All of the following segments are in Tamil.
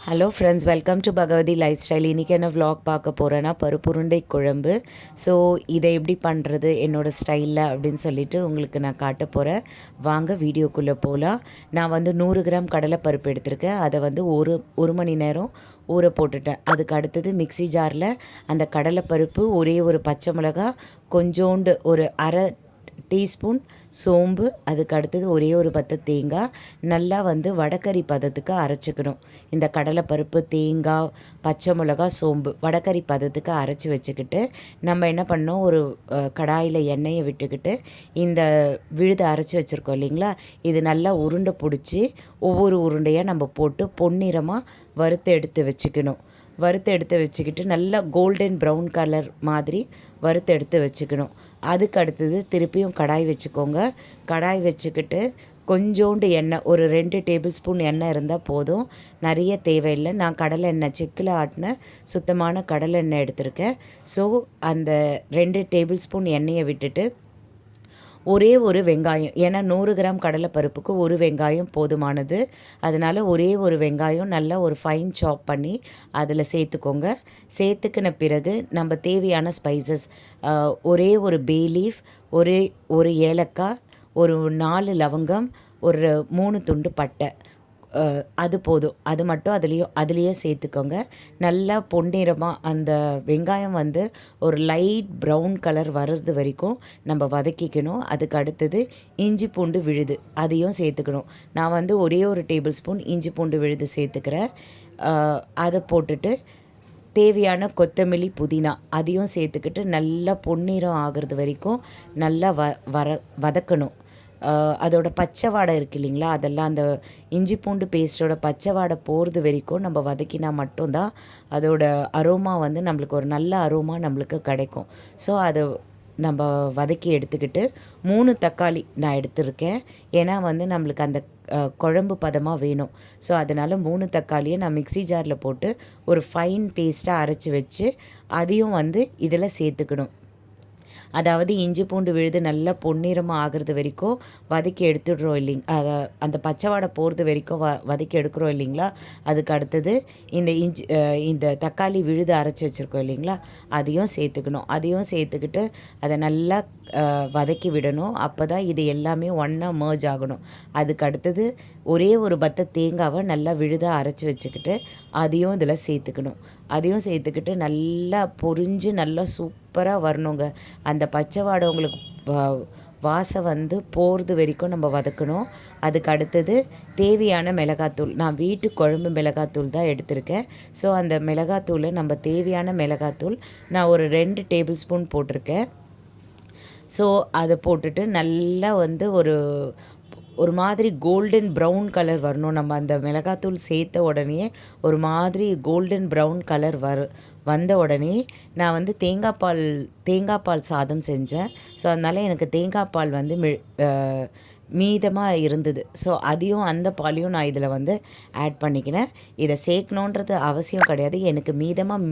Hello friends, welcome to Bhagavathi life style. இன்றைக்கி என்ன vlog பார்க்க போகிறேன்னா பருப்புருண்டை குழம்பு. ஸோ இதை எப்படி பண்ணுறது என்னோடய ஸ்டைலில் அப்படின்னு சொல்லிட்டு உங்களுக்கு நான் காட்ட போகிறேன். வாங்க வீடியோக்குள்ளே போகலாம். நான் வந்து 100 கிராம் கடலைப்பருப்பு எடுத்திருக்கேன். அதை வந்து ஒரு மணி நேரம் ஊற போட்டுட்டேன். அதுக்கு அடுத்தது மிக்ஸி ஜாரில் அந்த கடலைப்பருப்பு, ஒரே ஒரு பச்சை மிளகா, கொஞ்சோண்டு ஒரு அரை டீஸ்பூன் சோம்பு, அதுக்கு அடுத்தது ஒரே ஒரு பத்து தேங்காய் நல்லா வந்து வடகறி பதத்துக்கு அரைச்சிக்கணும். இந்த கடலைப்பருப்பு, தேங்காய், பச்சை மிளகா, சோம்பு வடகறி பதத்துக்கு அரைச்சி வச்சுக்கிட்டு நம்ம என்ன பண்ணோம், ஒரு கடாயில் எண்ணெயை விட்டுக்கிட்டு இந்த விழுதை அரைச்சி வச்சுருக்கோம் இல்லைங்களா, இது நல்லா உருண்டை பிடிச்சி ஒவ்வொரு உருண்டையாக நம்ம போட்டு பொன்னிறமாக வறுத்து எடுத்து வச்சுக்கணும். வறுத்து எடுத்து வச்சுக்கிட்டு நல்லா கோல்டன் ப்ரௌன் கலர் மாதிரி வறுத்து எடுத்து வச்சுக்கணும். அதுக்கு அடுத்தது திருப்பியும் கடாய் வச்சுக்கோங்க. கடாய் வச்சுக்கிட்டு கொஞ்சோண்டு எண்ணெய், ஒரு 2 டேபிள் ஸ்பூன் எண்ணெய் இருந்தால் போதும், நிறைய தேவையில்லை. நான் கடலை எண்ணெய், செக்கில் ஆட்டின சுத்தமான கடலை எண்ணெய் எடுத்திருக்கேன். ஸோ அந்த 2 டேபிள் ஸ்பூன் எண்ணெயை விட்டுட்டு ஒரே ஒரு வெங்காயம், ஏன்னா 100 கிராம் கடலைப்பருப்புக்கு ஒரு வெங்காயம் போதுமானது. அதனால் ஒரே ஒரு வெங்காயம் நல்லா ஒரு ஃபைன் சாப் பண்ணி அதில் சேர்த்துக்கோங்க. சேர்த்துக்கின பிறகு நம்ம தேவையான ஸ்பைசஸ், ஒரே ஒரு பே லீஃப், ஒரு ஏலக்காய், ஒரு 4 லவங்கம், ஒரு 3 துண்டு பட்டை, அது போதும். அது மட்டும் அதுலேயே சேர்த்துக்கோங்க. நல்லா பொன்னிறமாக அந்த வெங்காயம் வந்து ஒரு லைட் ப்ரௌன் கலர் வர்றது வரைக்கும் நம்ம வதக்கிக்கணும். அதுக்கு அடுத்தது இஞ்சி பூண்டு விழுது, அதையும் சேர்த்துக்கணும். நான் வந்து ஒரே ஒரு டேபிள் ஸ்பூன் இஞ்சி பூண்டு விழுது சேர்த்துக்கிறேன். அதை போட்டுட்டு தேவையான கொத்தமல்லி, புதினா அதையும் சேர்த்துக்கிட்டு நல்லா பொன்னிறம் ஆகிறது வரைக்கும் நல்லா வதக்கணும். அதோட பச்சை வாடை இருக்குது இல்லைங்களா, அதெல்லாம் அந்த இஞ்சி பூண்டு பேஸ்ட்டோட பச்சை வாடை போகிறது வரைக்கும் நம்ம வதக்கினா மட்டும்தான் அதோட அரோமா வந்து நம்மளுக்கு ஒரு நல்ல அரோமா நம்மளுக்கு கிடைக்கும். ஸோ அதை நம்ம வதக்கி எடுத்துக்கிட்டு 3 தக்காளி நான் எடுத்திருக்கேன். ஏன்னா வந்து நம்மளுக்கு அந்த குழம்பு பதமாக வேணும். ஸோ அதனால் 3 தக்காளியை நான் மிக்ஸி ஜாரில் போட்டு ஒரு ஃபைன் பேஸ்ட்டாக அரைச்சி வச்சு அதையும் வந்து இதில் சேர்த்துக்கணும். அதாவது இஞ்சி பூண்டு விழுது நல்லா பொன்னிறமாக ஆகிறது வரைக்கும் வதக்கி எடுத்துடுறோம் இல்லைங்க, அந்த பச்சை வாடை போகிறது வரைக்கும் வதக்கி எடுக்கிறோம் இல்லைங்களா. அதுக்கு அடுத்தது இந்த தக்காளி விழுது அரைச்சி வச்சுருக்கோம் இல்லைங்களா, அதையும் சேர்த்துக்கணும். அதையும் சேர்த்துக்கிட்டு அதை நல்லா வதக்கி விடணும். அப்போ தான் இது எல்லாமே ஒன்றா மர்ஜ் ஆகணும். அதுக்கு அடுத்தது ஒரே ஒரு பத்த தேங்காவை நல்லா விழுதாக அரைச்சி வச்சுக்கிட்டு அதையும் இதில் சேர்த்துக்கணும். அதையும் சேர்த்துக்கிட்டு நல்லா பொரிஞ்சு நல்லா சூப்பராக வரணுங்க. அந்த பச்சை வாடை உங்களுக்கு வாசம் வந்து போகிறது வரைக்கும் நம்ம வதக்கணும். அதுக்கு அடுத்தது தேவையான மிளகாத்தூள், நான் வீட்டு குழம்பு மிளகாத்தூள் தான் எடுத்திருக்கேன். ஸோ அந்த மிளகாத்தூளை நம்ம தேவையான மிளகாத்தூள் நான் ஒரு 2 டேபிள் ஸ்பூன் போட்டிருக்கேன். ஸோ அதை போட்டுட்டு நல்லா வந்து ஒரு மாதிரி கோல்டன் ப்ரௌன் கலர் வரணும். நம்ம அந்த மிளகாத்தூள் சேர்த்த உடனே ஒரு மாதிரி கோல்டன் ப்ரௌன் கலர் வந்த உடனே நான் வந்து தேங்காய் பால் சாதம் செஞ்சேன். ஸோ அதனால் எனக்கு தேங்காய் பால் வந்து மீதமாக இருந்தது. ஸோ அந்த பாலையும் நான் இதில் வந்து ஆட் பண்ணிக்கினேன். இதை சேர்க்கணுன்றது அவசியம் கிடையாது. எனக்கு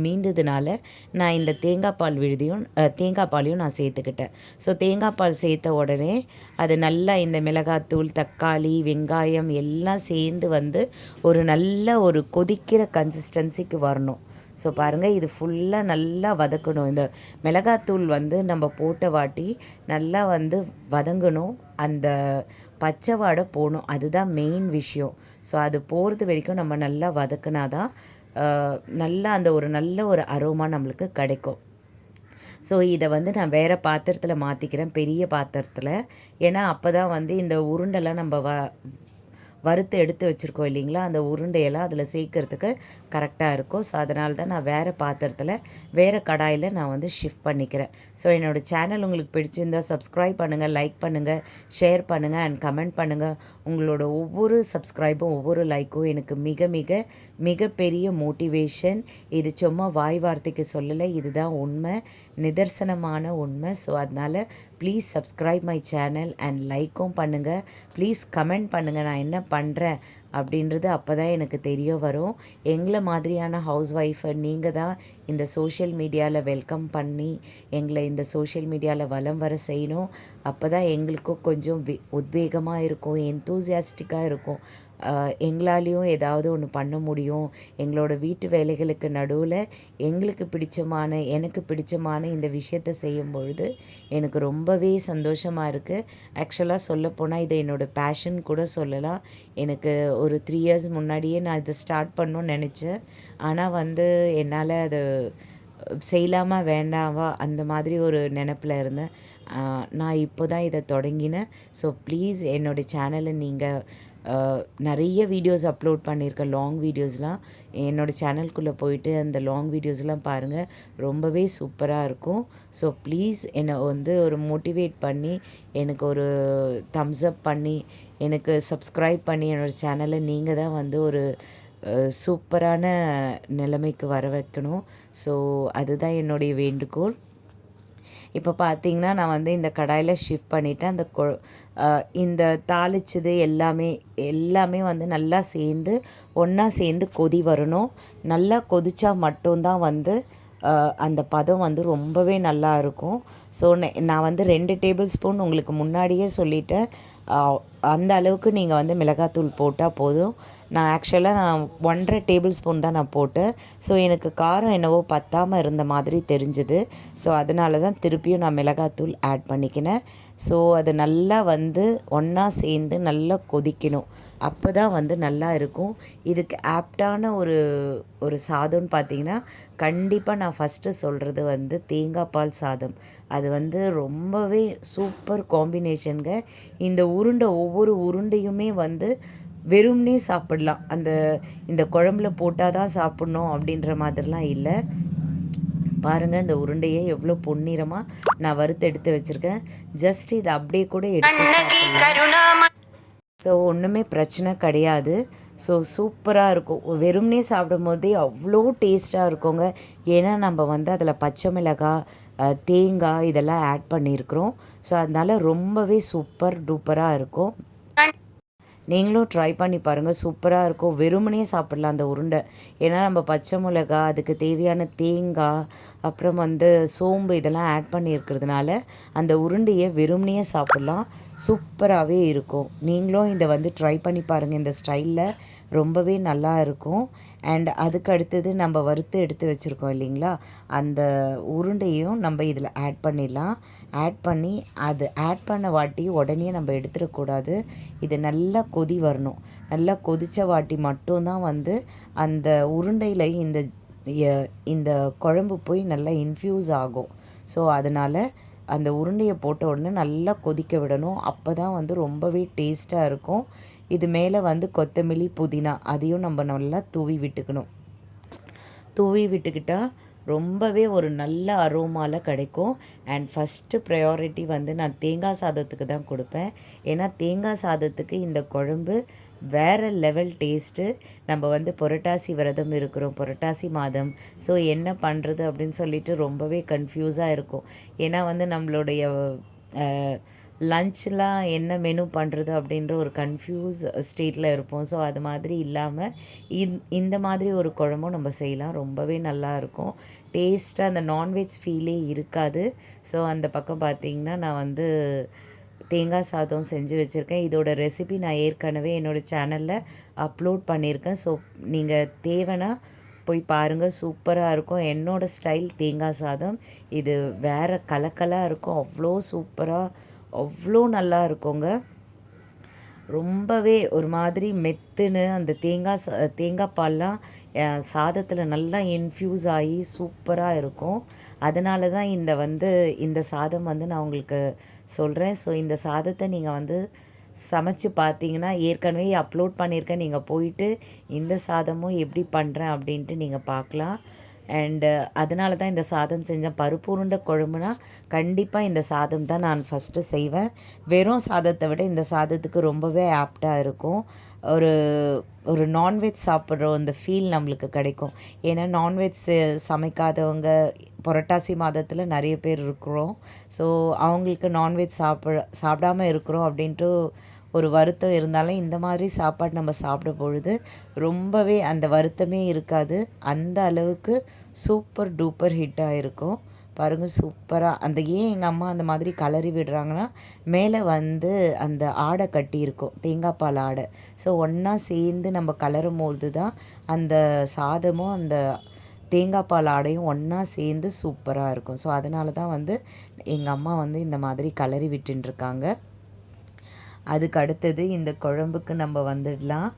மீந்ததுனால நான் இந்த தேங்காய் பாலையும் நான் சேர்த்துக்கிட்டேன். ஸோ தேங்காய் பால் சேர்த்த உடனே அது நல்லா இந்த மிளகாத்தூள், தக்காளி, வெங்காயம் எல்லாம் சேர்ந்து வந்து ஒரு நல்ல ஒரு கொதிக்கிற கன்சிஸ்டன்சிக்கு வரணும். ஸோ பாருங்கள், இது ஃபுல்லாக நல்லா வதக்கணும். இந்த மிளகாத்தூள் வந்து நம்ம போட்ட வாட்டி நல்லா வந்து வதங்கணும். அந்த பச்சை வாடை போகணும், அதுதான் மெயின் விஷயம். ஸோ அது போகிறது வரைக்கும் நம்ம நல்லா வதக்கினா தான் நல்லா அந்த நல்ல ஒரு அரோமா நம்மளுக்கு கிடைக்கும். ஸோ இதை வந்து நான் வேறு பாத்திரத்தில் மாற்றிக்கிறேன், பெரிய பாத்திரத்தில். ஏன்னா அப்போ தான் வந்து இந்த உருண்டெல்லாம் நம்ம வறுத்து எடுத்து வச்சுருக்கோம் இல்லைங்களா, அந்த உருண்டையெல்லாம் அதில் சேர்க்கறதுக்கு கரெக்டாக இருக்கும். ஸோ அதனால தான் நான் வேறு பாத்திரத்தில் வேறு கடாயில் நான் வந்து ஷிஃப்ட் பண்ணிக்கிறேன். ஸோ என்னோடய சேனல் உங்களுக்கு பிடிச்சிருந்தால் சப்ஸ்கிரைப் பண்ணுங்கள், லைக் பண்ணுங்கள், ஷேர் பண்ணுங்கள் அண்ட் கமெண்ட் பண்ணுங்கள். உங்களோட ஒவ்வொரு சப்ஸ்கிரைபும் ஒவ்வொரு லைக்கும் எனக்கு மிக மிக மிகப்பெரிய மோட்டிவேஷன். இது சும்மா வாய் வார்த்தைக்கு சொல்லலை, இதுதான் உண்மை, நிதர்சனமான உண்மை. ஸோ அதனால் please subscribe my channel and லைக்கும் பண்ணுங்கள். ப்ளீஸ் கமெண்ட் பண்ணுங்கள் நான் என்ன பண்ணுறேன் அப்படின்றது. அப்போ தான் எனக்கு தெரிய வரும். எங்களை மாதிரியான ஹவுஸ் ஒய்ஃபை நீங்கள் தான் இந்த சோஷியல் மீடியாவில் வெல்கம் பண்ணி எங்களை இந்த சோஷியல் மீடியாவில் வலம் வர செய்யணும். அப்போ தான் எங்களுக்கும் கொஞ்சம் உத்வேகமாக இருக்கும், எந்தூசியாஸ்டிக்காக இருக்கும். எங்களாலேயும் ஏதாவது ஒன்று பண்ண முடியும். எங்களோட வீட்டு வேலைகளுக்கு நடுவில் எங்களுக்கு பிடிச்சமான எனக்கு பிடிச்சமான இந்த விஷயத்த செய்யும் பொழுது எனக்கு ரொம்பவே சந்தோஷமாக இருக்குது. ஆக்சுவலாக சொல்லப்போனால் இதை என்னோடய பேஷன் கூட சொல்லலாம். எனக்கு ஒரு 3 இயர்ஸ் முன்னாடியே நான் இதை ஸ்டார்ட் பண்ணணும்னு நினச்சேன். ஆனால் என்னால் அது செய்யலாமா வேண்டாவா அந்த மாதிரி ஒரு நினப்பில் இருந்தேன். நான் இப்போ தான் இதை தொடங்கினேன். ஸோ ப்ளீஸ் என்னோடய சேனலை நீங்கள் நிறைய வீடியோஸ் அப்லோட் பண்ணியிருக்கேன், லாங் வீடியோஸ்லாம். என்னோடய சேனலுக்குள்ளே போயிட்டு அந்த லாங் வீடியோஸ்லாம் பாருங்கள், ரொம்பவே சூப்பராக இருக்கும். ஸோ ப்ளீஸ் என்னை ஒரு மோட்டிவேட் பண்ணி எனக்கு ஒரு தம்ஸ் அப் பண்ணி எனக்கு சப்ஸ்கிரைப் பண்ணி என்னோடய சேனலை நீங்கள் தான் ஒரு சூப்பரான நிலைமைக்கு வர வைக்கணும். ஸோ அதுதான் என்னுடைய வேண்டுகோள். இப்போ பார்த்தீங்கன்னா நான் இந்த கடாயில் ஷிஃப்ட் பண்ணிவிட்டேன். இந்த தாளிச்சது எல்லாமே நல்லா சேர்ந்து ஒன்றா சேர்ந்து கொதி வரணும். நல்லா கொதிச்சா மட்டும்தான் அந்த பதம் ரொம்பவே நல்லா இருக்கும். ஸோ நான் 2 டேபிள் ஸ்பூன் உங்களுக்கு முன்னாடியே சொல்லிட்டேன். அந்த அளவுக்கு நீங்கள் மிளகாத்தூள் போட்டால் போதும். நான் 1.5 டேபிள் ஸ்பூன் தான் நான் போட்டேன். ஸோ எனக்கு காரம் என்னவோ பத்தாமல் இருந்த மாதிரி தெரிஞ்சுது. ஸோ அதனால தான் திருப்பியும் நான் மிளகாத்தூள் ஆட் பண்ணிக்கினேன். ஸோ அது நல்லா ஒன்றா சேர்ந்து நல்லா கொதிக்கணும். அப்போ தான் நல்லா இருக்கும். இதுக்கு ஆப்டான ஒரு சாதம்னு பார்த்தீங்கன்னா, கண்டிப்பாக நான் ஃபஸ்ட்டு சொல்கிறது தேங்காய் பால் சாதம். அது ரொம்பவே சூப்பர் காம்பினேஷனுங்க. இந்த ஒவ்வொரு உருண்டையுமே வெறும்னே சாப்பிடலாம். இந்த குழம்புல போட்டால் தான் சாப்பிட்ணும் அப்படின்ற மாதிரிலாம் இல்லை. பாருங்கள், இந்த உருண்டையை எவ்வளோ பொன்னிறமாக நான் வறுத்து எடுத்து வச்சுருக்கேன். ஜஸ்ட் இதை அப்படியே கூட எடுத்து சாப்பிடலாம். ஸோ ஒன்றுமே பிரச்சனை கிடையாது. ஸோ சூப்பராக இருக்கும். வெறும்னே சாப்பிடும் போதே அவ்வளோ டேஸ்ட்டாக இருக்குங்க. ஏன்னா நம்ம அதில் பச்சை மிளகாய், தேங்காய் இதெல்லாம் ஆட் பண்ணியிருக்கிறோம். ஸோ அதனால் ரொம்பவே சூப்பர் டூப்பராக இருக்கும். நீங்களும் ட்ரை பண்ணி பாருங்கள், சூப்பராக இருக்கும். வெறுமனே சாப்பிட்லாம் அந்த உருண்டை. ஏன்னா நம்ம பச்சை மிளகா, அதுக்கு தேவையான தேங்காய், அப்புறம் சோம்பு இதெல்லாம் ஆட் பண்ணியிருக்கிறதுனால அந்த உருண்டையை வெறுமனே சாப்பிட்லாம். சூப்பராகவே இருக்கும். நீங்களும் இதை ட்ரை பண்ணி பாருங்கள். இந்த ஸ்டைலில் ரொம்பவே நல்லா இருக்கும். அண்ட் அதுக்கு அடுத்தது நம்ம வறுத்து எடுத்து வச்சுருக்கோம் இல்லைங்களா, அந்த உருண்டையும் நம்ம இதில் ஆட் பண்ணிடலாம். ஆட் பண்ணி அது ஆட் பண்ண வாட்டி உடனே நம்ம எடுத்துடக்கூடாது. இது நல்லா கொதி வரணும். நல்லா கொதித்த வாட்டி மட்டும்தான் அந்த உருண்டையில் இந்த குழம்பு போய் நல்லா இன்ஃப்யூஸ் ஆகும். ஸோ அதனால் அந்த உருண்டையை போட்ட உடனே நல்லா கொதிக்க விடணும். அப்போ தான் ரொம்பவே டேஸ்ட்டாக இருக்கும். இது மேலே கொத்தமல்லி, புதினா அதையும் நம்ம நல்லா தூவி விட்டுக்கணும். தூவி விட்டுக்கிட்டால் ரொம்பவே ஒரு நல்ல அரோமாவில் கிடைக்கும். அண்ட் ஃபஸ்ட்டு ப்ரையாரிட்டி நான் தேங்காய் சாதத்துக்கு தான் கொடுப்பேன். ஏன்னா தேங்காய் சாதத்துக்கு இந்த குழம்பு வேறு லெவல் டேஸ்ட்டு. நம்ம புரட்டாசி விரதம் இருக்கிறோம், புரட்டாசி மாதம். ஸோ என்ன பண்ணுறது அப்படின்னு சொல்லிட்டு ரொம்பவே கன்ஃப்யூஸாக இருக்கும். ஏன்னா நம்மளுடைய லன்ச்லாம் என்ன மெனு பண்ணுறது அப்படின்ற ஒரு கன்ஃப்யூஸ் ஸ்டேட்டில் இருப்போம். ஸோ அது மாதிரி இல்லாமல் இந்த மாதிரி ஒரு குழம்பும் நம்ம செய்யலாம். ரொம்பவே நல்லாயிருக்கும். டேஸ்ட்டாக அந்த நான்வெஜ் ஃபீலே இருக்காது. ஸோ அந்த பக்கம் பார்த்திங்கன்னா நான் தேங்காய் சாதம் செஞ்சு வச்சுருக்கேன். இதோட ரெசிபி நான் ஏற்கனவே என்னோடய சேனலில் அப்லோட் பண்ணியிருக்கேன். ஸோ நீங்கள் தேவைன்னா போய் பாருங்கள், சூப்பராக இருக்கும். என்னோடய ஸ்டைல் தேங்காய் சாதம். இது வேறு கலக்கலாக இருக்கும். அவ்வளோ சூப்பராக, அவ்வளோ நல்லா இருக்குங்க. ரொம்பவே ஒரு மாதிரி மெத்துன்னு அந்த தேங்காய் பால்லாம் சாதத்தில் நல்லா இன்ஃப்யூஸ் ஆகி சூப்பராக இருக்கும். அதனால தான் இந்த சாதம் நான் உங்களுக்கு சொல்கிறேன். ஸோ இந்த சாதத்தை நீங்கள் சமைச்சு பார்த்தீங்கன்னா, ஏற்கனவே அப்லோட் பண்ணியிருக்கேன். நீங்கள் போயிட்டு இந்த சாதமும் எப்படி பண்ணுறேன் அப்படின்ட்டு நீங்கள் பார்க்கலாம். அண்டு அதனால தான் இந்த சாதம் செஞ்சேன். பருப்பு உருண்டை குழம்புனா கண்டிப்பாக இந்த சாதம் தான் நான் ஃபஸ்ட்டு செய்வேன். வெறும் சாதத்தை விட இந்த சாதத்துக்கு ரொம்பவே ஆப்டாக இருக்கும். ஒரு நான்வெஜ் சாப்பிட்ற அந்த ஃபீல் நம்மளுக்கு கிடைக்கும். ஏன்னா நான்வெஜ் சமைக்காதவங்க புரட்டாசி மாதத்தில் நிறைய பேர் இருக்கிறோம். ஸோ அவங்களுக்கு நான்வெஜ் சாப்பிடாமல் இருக்கிறோம் அப்படின்ட்டு ஒரு வருத்தம் இருந்தாலும் இந்த மாதிரி சாப்பாடு நம்ம சாப்பிடும் பொழுது ரொம்பவே அந்த வருத்தமே இருக்காது. அந்த அளவுக்கு சூப்பர் டூப்பர் ஹிட்டாக இருக்கும். பாருங்கள் சூப்பராக அந்த ஏன் எங்கள் அம்மா அந்த மாதிரி கலரி விடுறாங்கன்னா, மேலே வந்து அந்த ஆடை கட்டியிருக்கும், தேங்காய் பால் ஆடை. ஸோ ஒன்றா சேர்ந்து நம்ம கலரும்போது தான் அந்த சாதமும் அந்த தேங்காய் பால் ஆடையும் ஒன்றா சேர்ந்து சூப்பராக இருக்கும். ஸோ அதனால தான் வந்து எங்கள் அம்மா வந்து இந்த மாதிரி கலரி விட்டுருக்காங்க. அதுக்கு அடுத்தது இந்த குழம்புக்கு நம்ம வந்துடலாம்.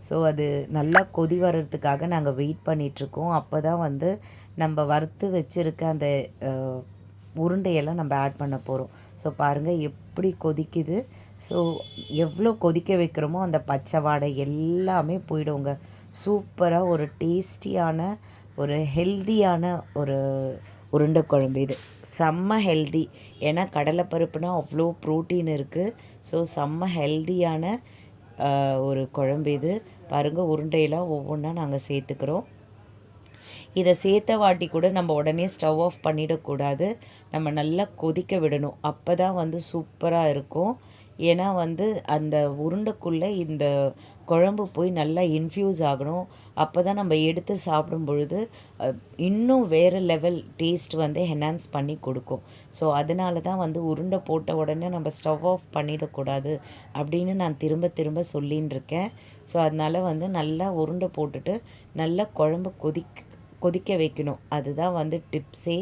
ஸோ அது நல்லா கொதி வர்றதுக்காக நாங்கள் வெயிட் பண்ணிகிட்ருக்கோம். அப்போ தான் வந்து நம்ம வறுத்து வச்சுருக்க அந்த உருண்டையெல்லாம் நம்ம ஆட் பண்ண போகிறோம். ஸோ பாருங்கள் எப்படி கொதிக்குது. ஸோ எவ்வளோ கொதிக்க வைக்கிறோமோ அந்த பச்சை வாடை எல்லாமே போயிடுங்க. சூப்பராக ஒரு டேஸ்டியான ஒரு ஹெல்தியான ஒரு உருண்டை குழம்பு இது. செம்ம ஹெல்தி. ஏன்னா கடலைப்பருப்புனா அவ்வளோ ப்ரோட்டீன் இருக்குது. ஸோ செம்ம ஹெல்தியான ஒரு குழம்பு இது. பாருங்கள் உருண்டையெல்லாம் ஒவ்வொன்றா நாங்கள் சேர்த்துக்கிறோம். இதை சேர்த்த வாட்டி கூட நம்ம உடனே ஸ்டவ் ஆஃப் பண்ணிடக்கூடாது. நம்ம நல்லா கொதிக்க விடணும். அப்போ தான் வந்து சூப்பராக இருக்கும். ஏன்னா வந்து அந்த உருண்டைக்குள்ளே இந்த குழம்பு போய் நல்லா இன்ஃப்யூஸ் ஆகணும். அப்போ தான் நம்ம எடுத்து சாப்பிடும் பொழுது இன்னும் வேறு லெவல் டேஸ்ட் வந்து என்ஹான்ஸ் பண்ணி கொடுக்கும். ஸோ அதனால தான் வந்து உருண்டை போட்ட உடனே நம்ம ஸ்டவ் ஆஃப் பண்ணிடக்கூடாது அப்படின்னு நான் திரும்ப திரும்ப சொல்லின்னு இருக்கேன். ஸோ அதனால் வந்து நல்லா உருண்டை போட்டுட்டு நல்லா குழம்பு கொதிக்க வைக்கணும். அதுதான் வந்து டிப்ஸே.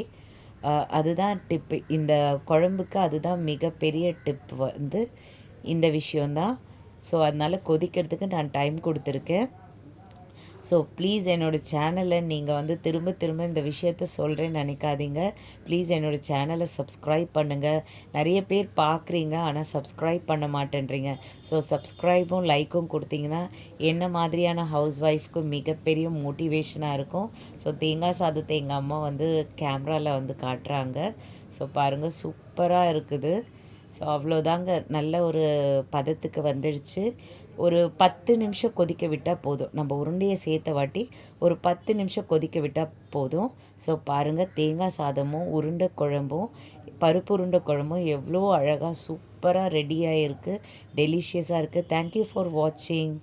அதுதான் டிப்பு. இந்த குழம்புக்கு அதுதான் மிகப்பெரிய டிப் வந்து இந்த விஷயந்தான். ஸோ அதனால் கொதிக்கிறதுக்கு நான் டைம் கொடுத்துருக்கேன். ஸோ ப்ளீஸ் என்னோடய சேனலை நீங்கள் வந்து திரும்ப திரும்ப இந்த விஷயத்த சொல்கிறேன்னு நினைக்காதீங்க. ப்ளீஸ் என்னோடய சேனலை சப்ஸ்கிரைப் பண்ணுங்கள். நிறைய பேர் பார்க்குறீங்க, ஆனால் சப்ஸ்கிரைப் பண்ண மாட்டேன்றீங்க. ஸோ சப்ஸ்கிரைபும் லைக்கும் கொடுத்தீங்கன்னா என்ன மாதிரியான ஹவுஸ் ஒய்ஃப்க்கு மிகப்பெரிய மோட்டிவேஷனாக இருக்கும். ஸோ தேங்காய் சாதத்தை எங்கள் அம்மா வந்து கேமராவில் வந்து காட்டுறாங்க. ஸோ பாருங்கள் சூப்பராக இருக்குது. ஸோ அவ்வளோதாங்க, நல்ல ஒரு பதத்துக்கு வந்துடுச்சு. ஒரு 10 நிமிஷம் கொதிக்க விட்டால் போதும். நம்ம உருண்டையை சேர்த்த வாட்டி ஒரு 10 நிமிஷம் கொதிக்க விட்டால் போதும். ஸோ பாருங்கள் தேங்காய் சாதமும் உருண்டை குழம்பும் பருப்பு உருண்டை குழம்பும் எவ்வளோ அழகாக சூப்பராக ரெடியாக இருக்குது. டெலிஷியஸாக இருக்குது. தேங்க்யூ ஃபார் வாட்சிங்.